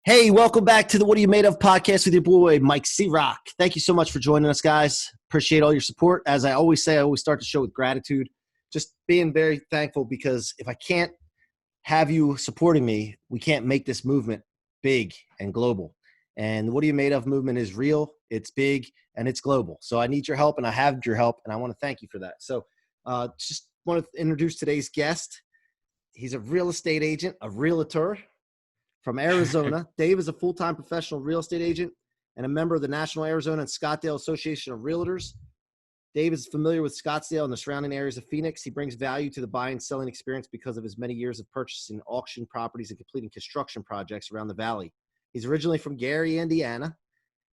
Hey, welcome back to the What Are You Made Of podcast with your boy, Mike C-Roc. Thank you so much for joining us, guys. Appreciate all your support. As I always say, I always start the show with gratitude. Just being very thankful because if I can't have you supporting me, we can't make this movement big and global. And the What Are You Made Of movement is real, it's big, and it's global. So I need your help, and I have your help, and I want to thank you for that. So just want to introduce today's guest. He's a real estate agent, a realtor from Arizona. Dave is a full-time professional real estate agent and a member of the National Arizona and Scottsdale Association of Realtors. Dave is familiar with Scottsdale and the surrounding areas of Phoenix. He brings value to the buying and selling experience because of his many years of purchasing auction properties and completing construction projects around the valley. He's originally from Gary, Indiana.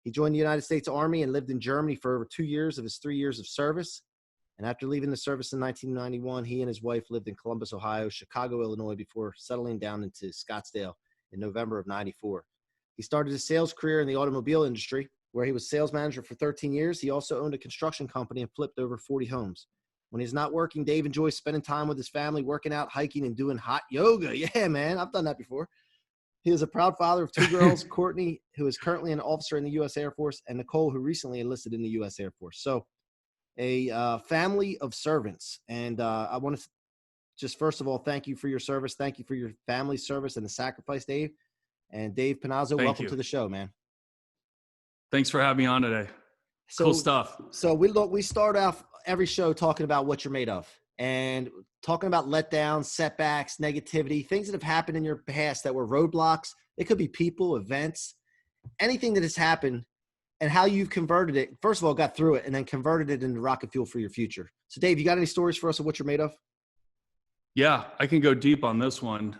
He joined the United States Army and lived in Germany for over 2 years of his 3 years of service. And after leaving the service in 1991, he and his wife lived in Columbus, Ohio, Chicago, Illinois, before settling down into Scottsdale in November of 94. He started his sales career in the automobile industry, where he was sales manager for 13 years. He also owned a construction company and flipped over 40 homes. When he's not working, Dave enjoys spending time with his family, working out, hiking, and doing hot yoga. Yeah, man, I've done that before. He is a proud father of 2 girls, Courtney, who is currently an officer in the U.S. Air Force, and Nicole, who recently enlisted in the U.S. Air Force. So a family of servants. And I want to just first of all, thank you for your service. Thank you for your family's service and the sacrifice, Dave. And Dave Panozzo, welcome to the show, man. Thanks for having me on today. Cool stuff. So we start off every show talking about what you're made of and talking about letdowns, setbacks, negativity, things that have happened in your past that were roadblocks. It could be people, events, anything that has happened and how you've converted it. First of all, got through it and then converted it into rocket fuel for your future. So Dave, you got any stories for us of what you're made of? Yeah, I can go deep on this one.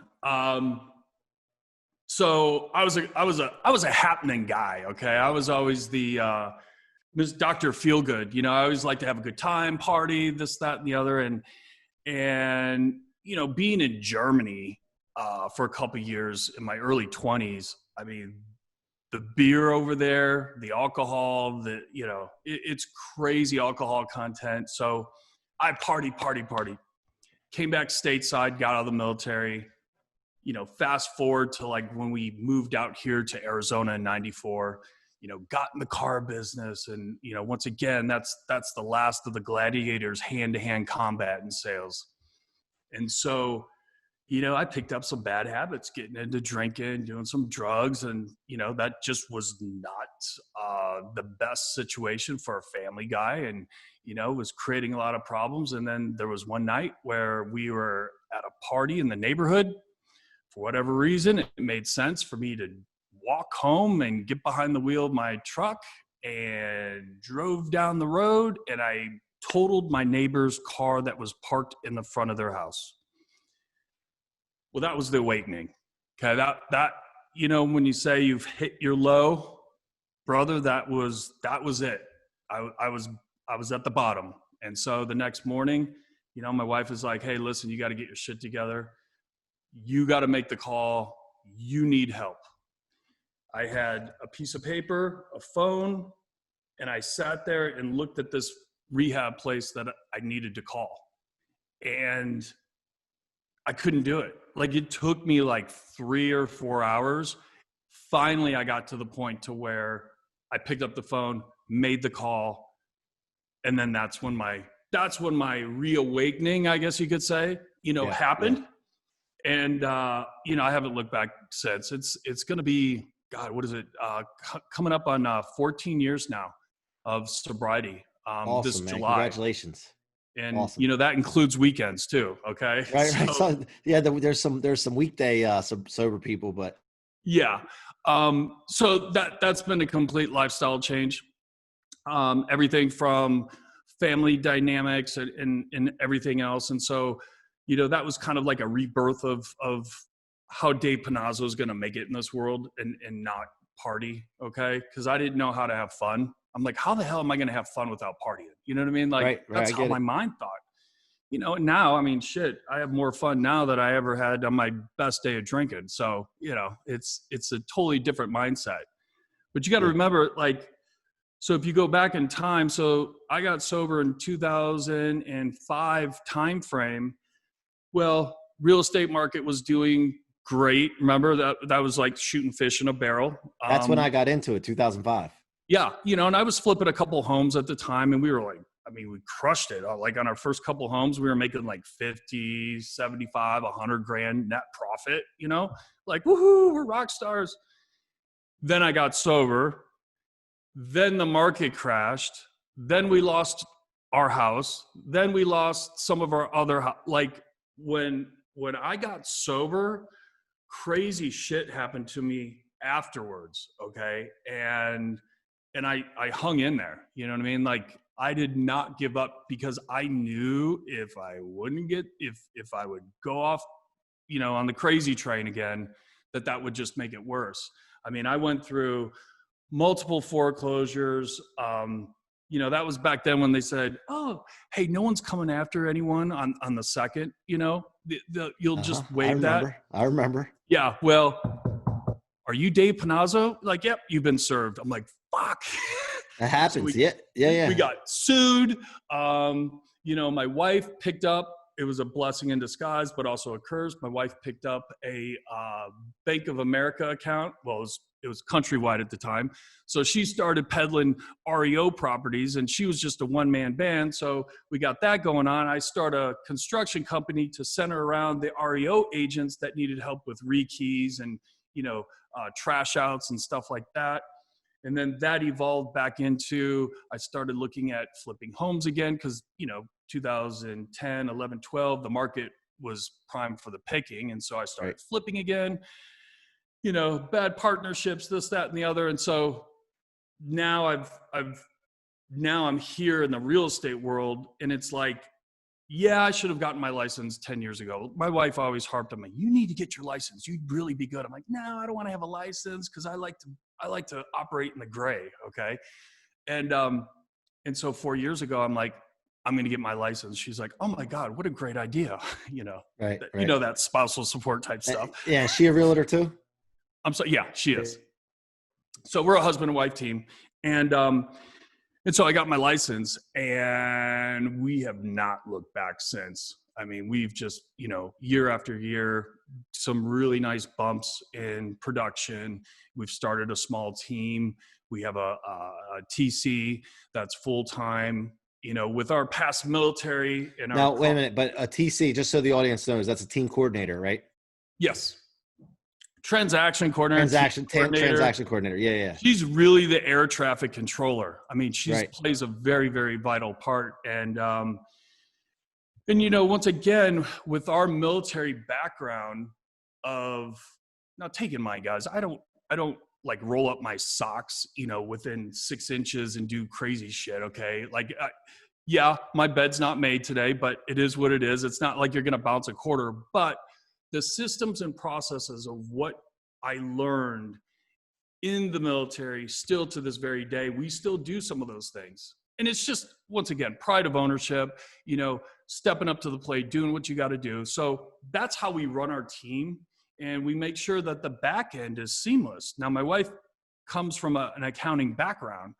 So I was a happening guy. Okay. I was always the, Ms. Dr. Feelgood, I always like to have a good time, party, this, that, and the other. And, being in Germany, for a couple of years in my early 20s, I mean, the beer over there, the alcohol, it's crazy alcohol content. So I party. Came back stateside, got out of the military, fast forward to like when we moved out here to Arizona in 94, got in the car business. And, once again, that's the last of the gladiators, hand-to-hand combat in sales. And so, I picked up some bad habits, getting into drinking, doing some drugs. And, that just was not the best situation for a family guy. And, was creating a lot of problems. And then there was one night where we were at a party in the neighborhood. For whatever reason, it made sense for me to walk home and get behind the wheel of my truck and drove down the road, and I totaled my neighbor's car that was parked in the front of their house. Well, that was the awakening. Okay, that when you say you've hit your low, brother, that was it. I was at the bottom. And so the next morning, my wife is like, hey, listen, you got to get your shit together. You got to make the call. You need help. I had a piece of paper, a phone, and I sat there and looked at this rehab place that I needed to call. And I couldn't do it. Like, it took me like 3 or 4 hours. Finally, I got to the point to where I picked up the phone, made the call, and then that's when my reawakening, I guess you could say, happened. Yeah. And, I haven't looked back since. It's going to be, God, what is it? Coming up on 14 years now of sobriety. Awesome, this man. July. Congratulations. And, awesome. That includes weekends too. Okay. Right. So, yeah. There's some weekday sober people, but. Yeah. So that's been a complete lifestyle change. Everything from family dynamics and everything else. And so, that was kind of like a rebirth of how Dave Panozzo is going to make it in this world and not party. Okay. Cause I didn't know how to have fun. I'm like, how the hell am I going to have fun without partying? You know what I mean? Like, right, that's how my mind thought, now, I mean, shit, I have more fun now than I ever had on my best day of drinking. So, it's a totally different mindset, but you got to remember, like, so if you go back in time, so I got sober in 2005 timeframe. Well, real estate market was doing great. Remember that was like shooting fish in a barrel. That's when I got into it, 2005. Yeah. And I was flipping a couple homes at the time, and we were like, we crushed it. Like on our first couple homes, we were making like 50, 75, 100 grand net profit, like, woohoo, we're rock stars. Then I got sober. Then the market crashed. Then we lost our house. Then we lost some of our other, like when I got sober, crazy shit happened to me afterwards. Okay. And I hung in there, you know what I mean? Like I did not give up, because I knew if I would go off, on the crazy train again, that would just make it worse. I went through multiple foreclosures. That was back then when they said, "Oh, hey, no one's coming after anyone on the second." You'll just waive that. I remember. Yeah. Well, are you Dave Panozzo? Like, yep, you've been served. I'm like, fuck. That happens. Yeah. We got sued. My wife picked up. It was a blessing in disguise, but also a curse. My wife picked up a Bank of America account. Well, it was countrywide at the time. So she started peddling REO properties, and she was just a one-man band. So we got that going on. I started a construction company to center around the REO agents that needed help with rekeys and, trash outs and stuff like that. And then that evolved back into, I started looking at flipping homes again, because, 2010, 11, 12, the market was primed for the picking. And so I started flipping again, bad partnerships, this, that, and the other. And so now I'm here in the real estate world, and it's like, yeah, I should have gotten my license 10 years ago. My wife always harped on me, you need to get your license. You'd really be good. I'm like, no, I don't want to have a license, because I like to operate in the gray. Okay. And so 4 years ago, I'm like, I'm going to get my license. She's like, oh my God, what a great idea. Right. That spousal support type stuff. Yeah. Is she a realtor too? Yeah, she is. So we're a husband and wife team. And so I got my license, and we have not looked back since. We've just, year after year, some really nice bumps in production. We've started a small team. We have a TC that's full-time, with our past military. And now, wait a minute, but a TC, just so the audience knows, that's a team coordinator, right? Yes. Transaction coordinator. Transaction coordinator. Yeah. She's really the air traffic controller. She Right. plays a very, very vital part. And once again, with our military background of, now taking my guys, I don't like roll up my socks, within 6 inches and do crazy shit. Okay. Like, yeah, my bed's not made today, but it is what it is. It's not like you're going to bounce a quarter, but the systems and processes of what I learned in the military, still to this very day, we still do some of those things. And it's just, once again, pride of ownership, stepping up to the plate, doing what you got to do. So that's how we run our team. And we make sure that the back end is seamless. Now, my wife comes from an accounting background.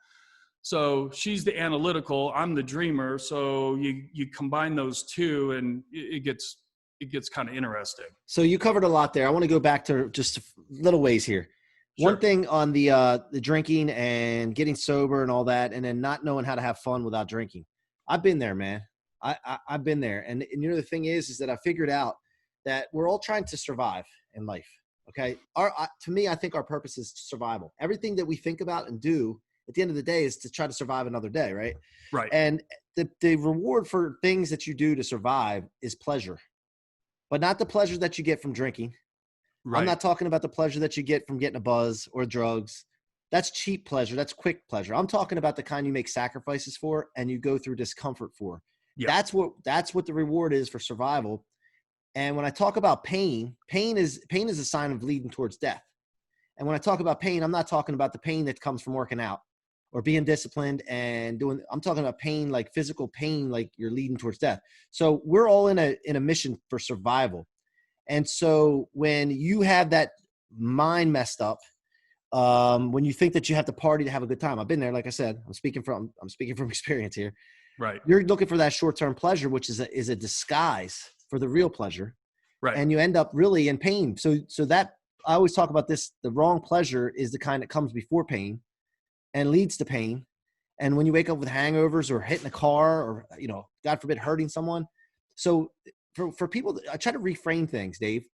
So she's the analytical, I'm the dreamer. So you combine those two, and it gets kind of interesting. So you covered a lot there. I want to go back to just little ways here. Sure. One thing on the drinking and getting sober and all that, and then not knowing how to have fun without drinking. I've been there, man. I've been there. And the thing is that I figured out that we're all trying to survive in life. Okay. To me, I think our purpose is survival. Everything that we think about and do at the end of the day is to try to survive another day. Right. Right. And the reward for things that you do to survive is pleasure, but not the pleasure that you get from drinking. Right. I'm not talking about the pleasure that you get from getting a buzz or drugs. That's cheap pleasure. That's quick pleasure. I'm talking about the kind you make sacrifices for and you go through discomfort for. Yeah. That's what the reward is for survival. And when I talk about pain is a sign of leading towards death. And when I talk about pain, I'm not talking about the pain that comes from working out or being disciplined and I'm talking about pain, like physical pain, like you're leading towards death. So we're all in a mission for survival. And so when you have that mind messed up, when you think that you have to party to have a good time, I've been there. Like I said, I'm speaking from experience here. Right. You're looking for that short-term pleasure, which is a disguise for the real pleasure. Right. and you end up really in pain. So that, I always talk about this, the wrong pleasure is the kind that comes before pain and leads to pain. And when you wake up with hangovers or hitting a car or, God forbid, hurting someone. So for people, I try to reframe things, Dave.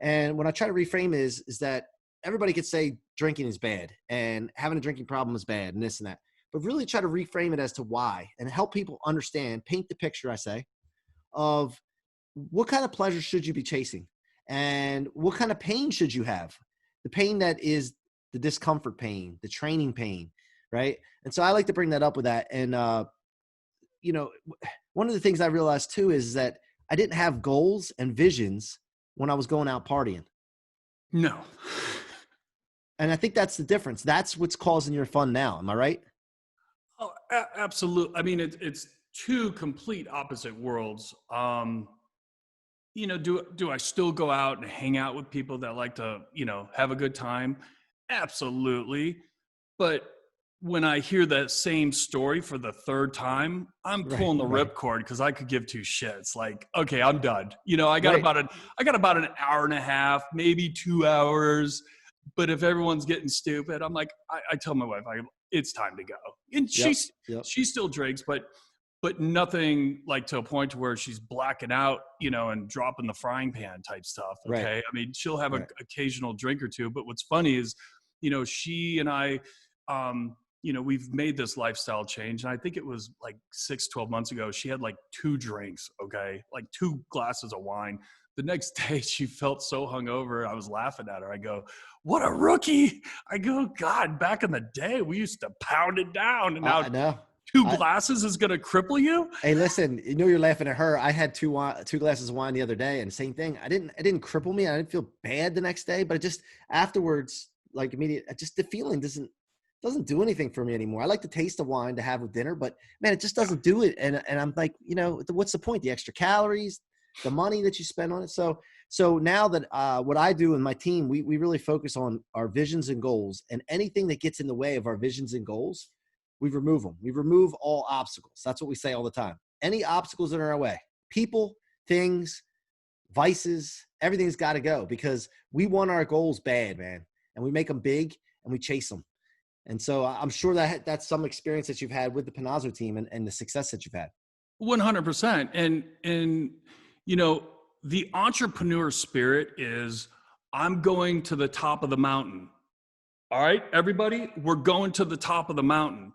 And when I try to reframe is that everybody could say drinking is bad and having a drinking problem is bad and this and that, but really try to reframe it as to why and help people understand, paint the picture, I say, of what kind of pleasure should you be chasing and what kind of pain should you have? The pain that is the discomfort pain, the training pain, right? And so I like to bring that up with that. And, one of the things I realized too is that I didn't have goals and visions when I was going out partying. No. And I think that's the difference. That's what's causing your fun now. Am I right? Oh, absolutely. I mean, it's two complete opposite worlds. Do I still go out and hang out with people that like to, have a good time? Absolutely. But when I hear that same story for the third time, I'm Right. pulling the Right. ripcord because I could give two shits. Like, okay, I'm done. I got Right. about an hour and a half, maybe 2 hours. But if everyone's getting stupid, I'm like, I tell my wife, it's time to go. And Yep. Yep. she still drinks, but nothing like to a point to where she's blacking out, and dropping the frying pan type stuff. Okay. Right. I mean, she'll have an Right. occasional drink or two, but what's funny is, she and I, we've made this lifestyle change. And I think it was like 12 months ago, she had like 2 drinks. Okay. Like 2 glasses of wine. The next day she felt so hungover. I was laughing at her. I go, what a rookie. I go, God, back in the day, we used to pound it down. And now I know. 2 glasses is going to cripple you. Hey, listen, you're laughing at her. I had two glasses of wine the other day, and same thing. It didn't cripple me. I didn't feel bad the next day, but it just afterwards, like immediate, just the feeling doesn't do anything for me anymore. I like the taste of wine to have with dinner, but man, it just doesn't do it. And I'm like, what's the point? The extra calories, the money that you spend on it. So now that what I do and my team, we really focus on our visions and goals, and anything that gets in the way of our visions and goals, we remove them. We remove all obstacles. That's what we say all the time. Any obstacles that are in our way, people, things, vices, everything's got to go because we want our goals bad, man. And we make them big and we chase them. And so I'm sure that's some experience that you've had with the Panozzo team and the success that you've had. 100%. And the entrepreneur spirit is, I'm going to the top of the mountain. All right, everybody, we're going to the top of the mountain.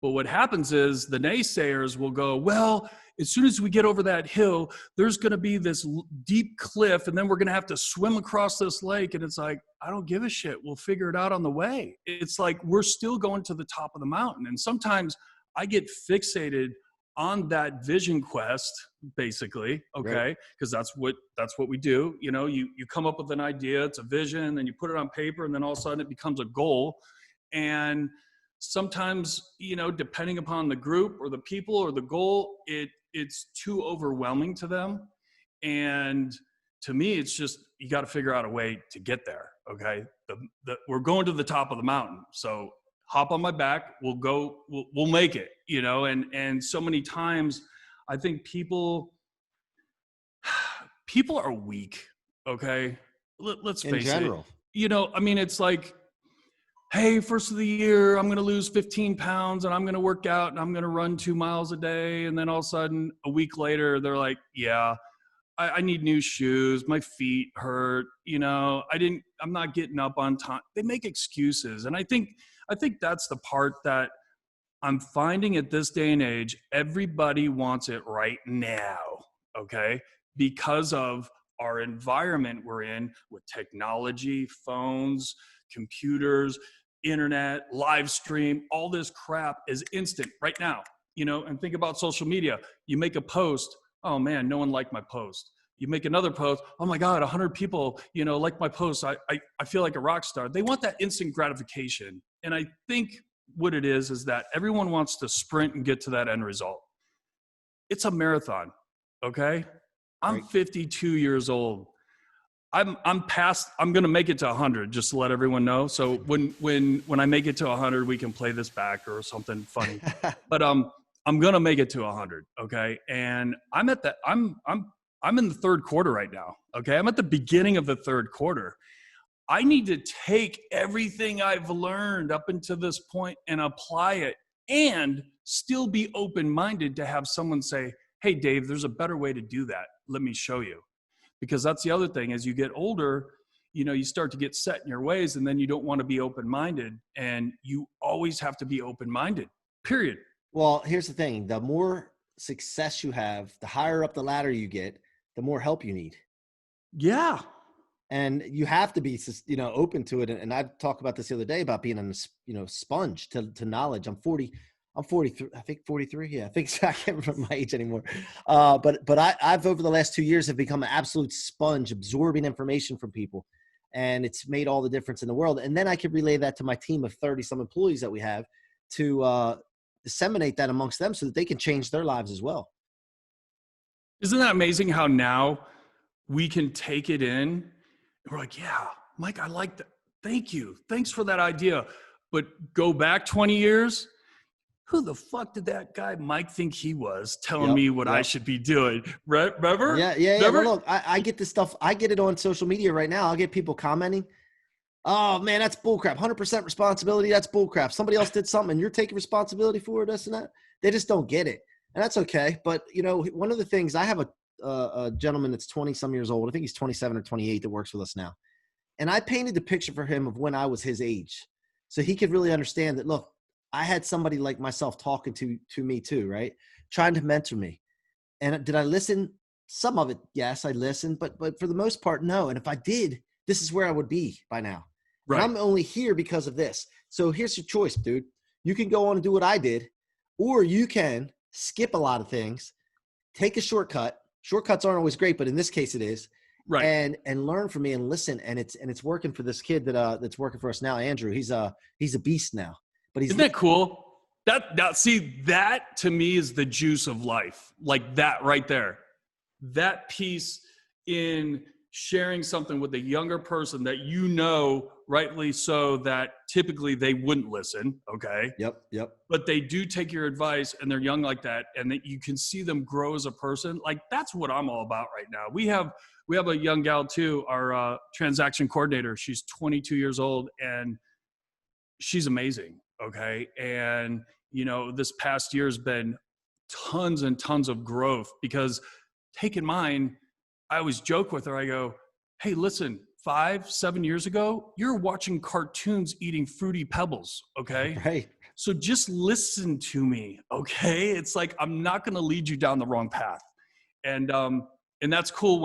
But what happens is the naysayers will go, well, as soon as we get over that hill, there's going to be this deep cliff, and then we're going to have to swim across this lake. And it's like, I don't give a shit. We'll figure it out on the way. It's like we're still going to the top of the mountain. And sometimes I get fixated on that vision quest, basically, okay? Because that's what we do. You come up with an idea, it's a vision, and then you put it on paper, and then all of a sudden it becomes a goal. And sometimes, depending upon the group or the people or the goal, it's too overwhelming to them. And to me, it's just, you got to figure out a way to get there. Okay. We're going to the top of the mountain. So hop on my back. We'll make it, and so many times I think people are weak. Okay. Let's face it. It's like, hey, first of the year, I'm going to lose 15 pounds and I'm going to work out and I'm going to run 2 miles a day. And then all of a sudden, a week later, they're like, yeah, I need new shoes. My feet hurt. I'm not getting up on time. They make excuses. And I think that's the part that I'm finding at this day and age. Everybody wants it right now. Okay. Because of our environment we're in with technology, phones, computers, internet, live stream, all this crap is instant right now, and think about social media. You make a post, oh man, no one liked my post. You make another post, oh my God, 100 people, like my post. I feel like a rock star. They want that instant gratification. And I think what it is that everyone wants to sprint and get to that end result. It's a marathon. Okay. I'm 52 years old. I'm going to make it to 100, just to let everyone know. So when I make it to 100, we can play this back or something funny. But I'm going to make it to 100. Okay. And I'm at that. I'm I'm in the third quarter right now. Okay. I'm at the beginning of the third quarter. I need to take everything I've learned up until this point and apply it, and still be open-minded to have someone say, hey, Dave, there's a better way to do that. Let me show you. Because that's the other thing. As you get older, you start to get set in your ways, and then you don't want to be open-minded, and you always have to be open-minded, period. Well, here's the thing. The more success you have, the higher up the ladder you get, the more help you need. Yeah. And you have to be, open to it. And I talked about this the other day about being a sponge to knowledge. I'm 43. I think 43. Yeah, I think so. I can't remember my age anymore. But I've over the last 2 years have become an absolute sponge, absorbing information from people, and it's made all the difference in the world. And then I can relay that to my team of 30 some employees that we have to disseminate that amongst them so that they can change their lives as well. Isn't that amazing how now we can take it in? We're like, yeah, Mike, I like that. Thank you. Thanks for that idea. But go back 20 years. Who the fuck did that guy Mike think he was telling me what I should be doing? Remember? Yeah. Well, look, I get this stuff. I get it on social media right now. I'll get people commenting. Oh man, that's bullcrap. 100% responsibility. That's bullcrap. Somebody else did something and you're taking responsibility for this and that. They just don't get it. And that's okay. But one of the things, I have a gentleman that's 20 some years old. I think he's 27 or 28 that works with us now. And I painted the picture for him of when I was his age, so he could really understand that, look, I had somebody like myself talking to me too, right? Trying to mentor me. And did I listen? Some of it, yes, I listened, but for the most part, no. And if I did, this is where I would be by now. Right. And I'm only here because of this. So here's your choice, dude. You can go on and do what I did, or you can skip a lot of things, take a shortcut. Shortcuts aren't always great, but in this case it is. Right. And learn from me and listen. And it's working for this kid that's working for us now, Andrew. He's a beast now. But isn't that cool? That to me is the juice of life. Like that right there. That piece in sharing something with a younger person that rightly so, that typically they wouldn't listen, okay? Yep. But they do take your advice, and they're young like that, and that you can see them grow as a person. Like, that's what I'm all about right now. We have a young gal too, our transaction coordinator. She's 22 years old, and she's amazing, okay? And, this past year has been tons and tons of growth, because take in mind, I always joke with her. I go, hey, listen, 5-7 years ago, you're watching cartoons eating Fruity Pebbles, okay? Right. So just listen to me, okay? It's like, I'm not going to lead you down the wrong path. And that's cool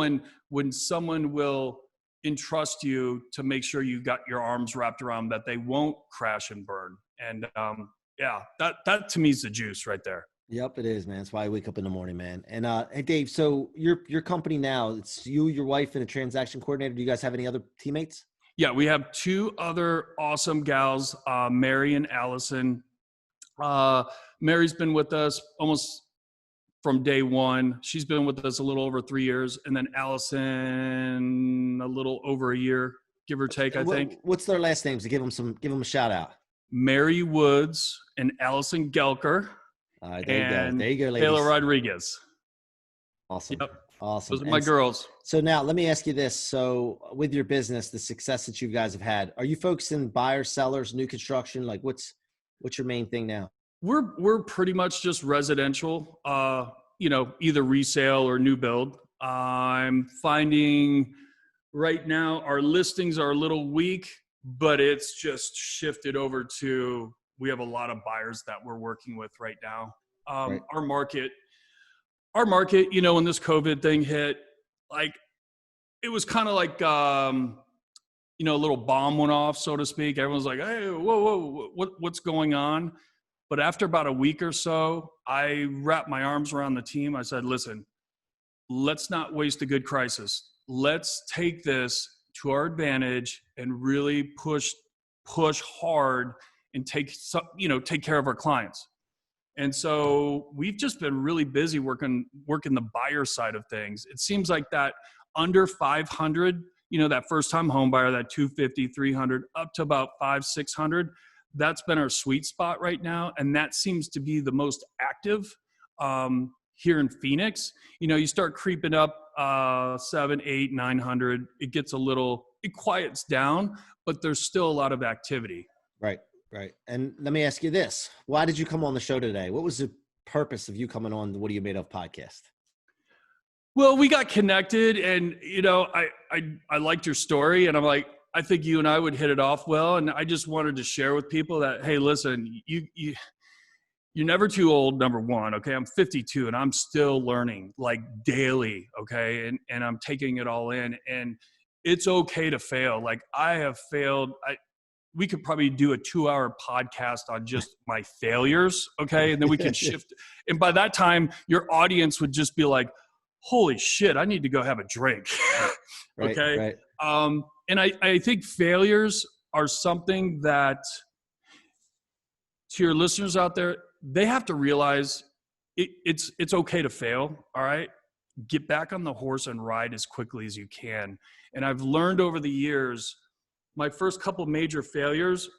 when someone will entrust you to make sure you got your arms wrapped around that they won't crash and burn. And that to me is the juice right there. Yep, it is, man. That's why I wake up in the morning, man. And hey, Dave, so your company now, it's you, your wife, and a transaction coordinator. Do you guys have any other teammates? Yeah, we have 2 other awesome gals, Mary and Allison. Mary's been with us almost from day one. She's been with us a little over 3 years. And then Allison, a little over a year, give or take, I think. What's their last names to give them a shout out? Mary Woods and Allison Gelker. There you go, ladies. Taylor Rodriguez. Awesome. Yep. Awesome. Those are my girls. So now let me ask you this. So with your business, the success that you guys have had, are you folks in buyers, sellers, new construction? Like what's your main thing now? We're pretty much just residential, either resale or new build. I'm finding right now our listings are a little weak, but it's just shifted over to, we have a lot of buyers that we're working with right now. Right. Our market, when this COVID thing hit, like it was kind of like, a little bomb went off, so to speak. Everyone's like, hey, whoa, what's going on? But after about a week or so, I wrapped my arms around the team. I said, listen, let's not waste a good crisis. Let's take this to our advantage and really push hard and take care of our clients. And so we've just been really busy working the buyer side of things. It seems like that under 500, that first time home buyer, that 250, 300, up to about 500-600, that's been our sweet spot right now. And that seems to be the most active here in Phoenix. You start creeping up 7, 8, 900, it quiets down, but there's still a lot of activity. Right. Right. And let me ask you this. Why did you come on the show today? What was the purpose of you coming on the What Are You Made Of podcast? Well, we got connected, and I liked your story, and I'm like, I think you and I would hit it off well, and I just wanted to share with people that, hey, listen, you're never too old, number one, okay? I'm 52, and I'm still learning, like, daily, okay? And I'm taking it all in, and it's okay to fail. Like, I have failed. We could probably do a 2-hour podcast on just my failures, okay? And then we could shift. And by that time, your audience would just be like, holy shit, I need to go have a drink. Okay. Right. And I think failures are something that, to your listeners out there, they have to realize it's okay to fail. All right. Get back on the horse and ride as quickly as you can. And I've learned over the years, my first couple major failures,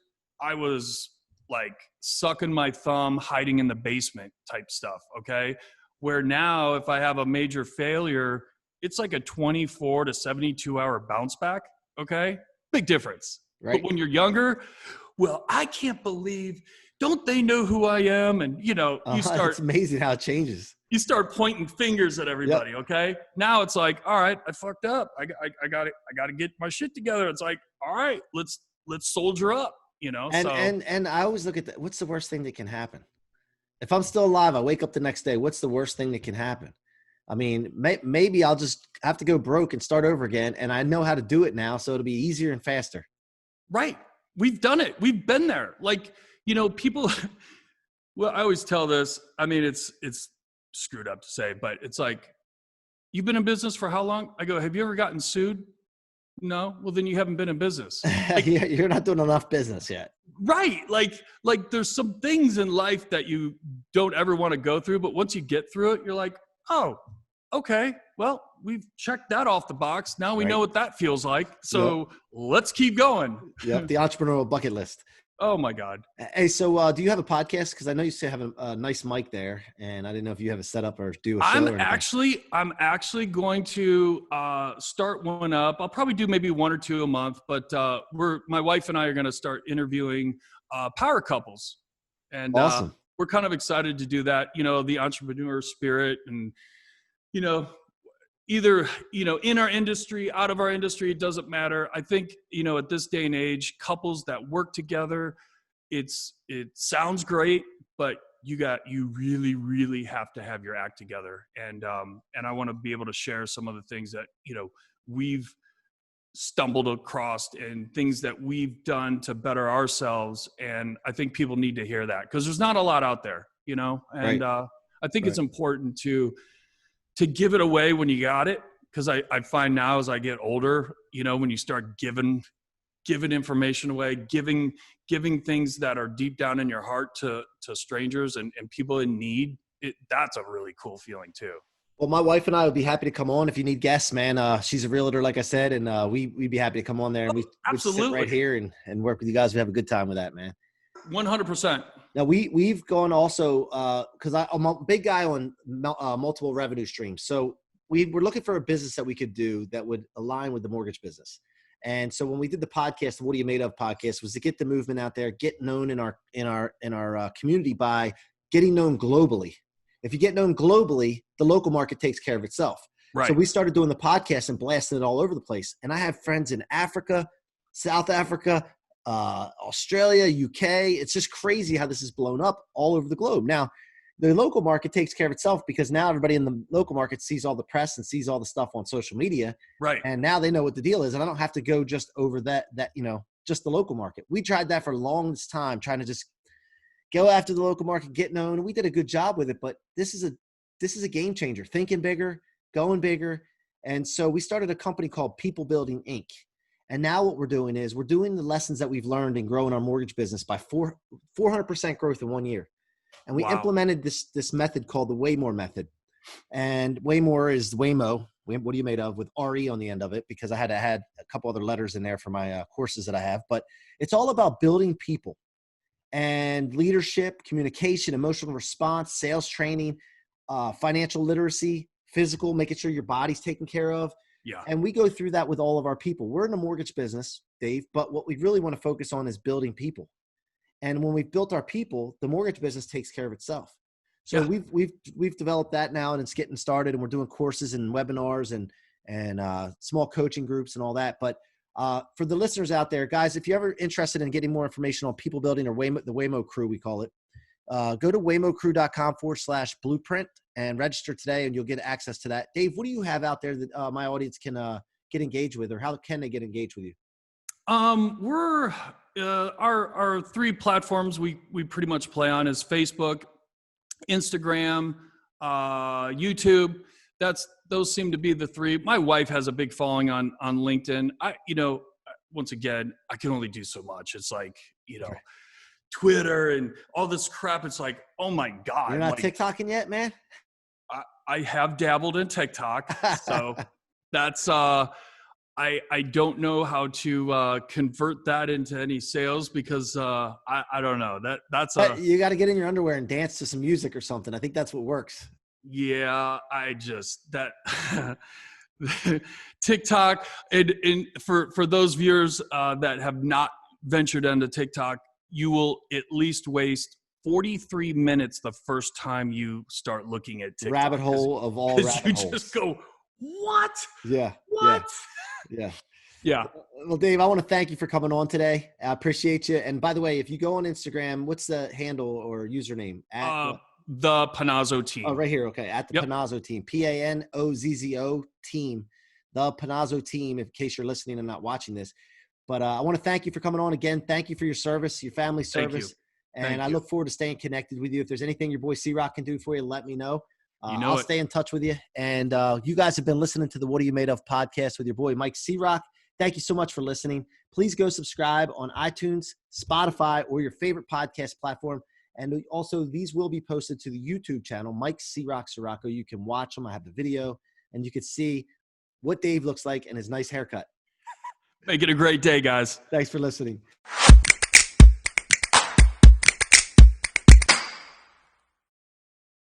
I was like sucking my thumb, hiding in the basement type stuff. Okay. Where now, if I have a major failure, it's like a 24 to 72 hour bounce back. Okay. Big difference. Right. But when you're younger, well, I can't believe, don't they know who I am? And you start, it's amazing how it changes. You start pointing fingers at everybody. Yep. Okay. Now it's like, all right, I fucked up. I got it. I got to get my shit together. It's like, all right, let's soldier up, And I always look at that. What's the worst thing that can happen? If I'm still alive, I wake up the next day. What's the worst thing that can happen? I mean, maybe I'll just have to go broke and start over again. And I know how to do it now. So it'll be easier and faster. Right. We've done it. We've been there. Like, people, well, I always tell this, I mean, it's screwed up to say, but it's like, you've been in business for how long? I go, have you ever gotten sued? No. Well, then you haven't been in business. Like, you're not doing enough business yet. Right. Like there's some things in life that you don't ever want to go through, but once you get through it, you're like, oh, okay, well, we've checked that off the box. Now we know what that feels like. So let's keep going. Yep. The entrepreneurial bucket list. Oh my God. Hey, so do you have a podcast? Because I know you still have a nice mic there, and I didn't know if you have a setup or do a show. I'm actually going to start one up. I'll probably do maybe 1 or 2 a month, but my wife and I are going to start interviewing power couples, and awesome. We're kind of excited to do that. The entrepreneur spirit, and either, in our industry, out of our industry, it doesn't matter. I think, at this day and age, couples that work together, it sounds great, but you really, really have to have your act together. And I want to be able to share some of the things that, we've stumbled across and things that we've done to better ourselves. And I think people need to hear that, because there's not a lot out there, and I think it's important to give it away when you got it. Cause I find now as I get older, when you start giving information away, giving things that are deep down in your heart to strangers and people in need, that's a really cool feeling too. Well, my wife and I would be happy to come on if you need guests, man. She's a realtor, like I said, and we'd be happy to come on there, and we'd sit right here and work with you guys. We have a good time with that, man. 100%. Now we've gone also because I'm a big guy on multiple revenue streams. So we were looking for a business that we could do that would align with the mortgage business. And so when we did the podcast, What Are You Made Of podcast, was to get the movement out there, get known in our community by getting known globally. If you get known globally, the local market takes care of itself. Right. So we started doing the podcast and blasting it all over the place. And I have friends in Africa, South Africa, Australia, UK. It's just crazy how this is blown up all over the globe. Now, the local market takes care of itself because now everybody in the local market sees all the press and sees all the stuff on social media. Right. And now they know what the deal is. And I don't have to go just over that, just the local market. We tried that for the longest time, trying to just go after the local market, get known. We did a good job with it, but this is a game changer, thinking bigger, going bigger. And so we started a company called People Building Inc. And now what we're doing is we're doing the lessons that we've learned in growing our mortgage business by 400% growth in 1 year. And we implemented this method called the Waymore method. And Waymore is Waymo. What are you made of? With RE on the end of it, because I had to add a couple other letters in there for my courses that I have. But it's all about building people and leadership, communication, emotional response, sales training, financial literacy, physical, making sure your body's taken care of. Yeah. And we go through that with all of our people. We're in the mortgage business, Dave, but what we really want to focus on is building people. And when we've built our people, the mortgage business takes care of itself. So we've developed that now, and it's getting started, and we're doing courses and webinars and small coaching groups and all that. But for the listeners out there, guys, if you're ever interested in getting more information on people building, or the Waymo crew, we call it, go to waymocrew.com/blueprint and register today, and you'll get access to that. Dave, what do you have out there that my audience can get engaged with, or how can they get engaged with you? We're our three platforms we pretty much play on is Facebook, Instagram, YouTube. Those seem to be the three. My wife has a big following on LinkedIn. Once again, I can only do so much. It's like, Right. Twitter and all this crap. It's like, oh my God. You're not TikToking yet, man? I have dabbled in TikTok. So that's, I don't know how to convert that into any sales because I don't know. You got to get in your underwear and dance to some music or something. I think that's what works. Yeah, TikTok, and for those viewers that have not ventured into TikTok, you will at least waste 43 minutes the first time you start looking at TikTok. Rabbit hole of all rabbit holes. You just go, what? Yeah. What? Yeah. Well, Dave, I want to thank you for coming on today. I appreciate you. And by the way, if you go on Instagram, what's the handle or username? The Panozzo team. Oh, right here. Okay. At the Panozzo team, Panozzo team, the Panozzo team, in case you're listening and not watching this. But I want to thank you for coming on again. Thank you for your service, your family service. And I look forward to staying connected with you. If there's anything your boy C-Roc can do for you, let me know. I'll stay in touch with you. And you guys have been listening to the What Are You Made Of podcast with your boy, Mike C-Roc. Thank you so much for listening. Please go subscribe on iTunes, Spotify, or your favorite podcast platform. And also, these will be posted to the YouTube channel, Mike C-Roc Ciorrocco. You can watch them. I have the video, and you can see what Dave looks like and his nice haircut. Make it a great day, guys. Thanks for listening.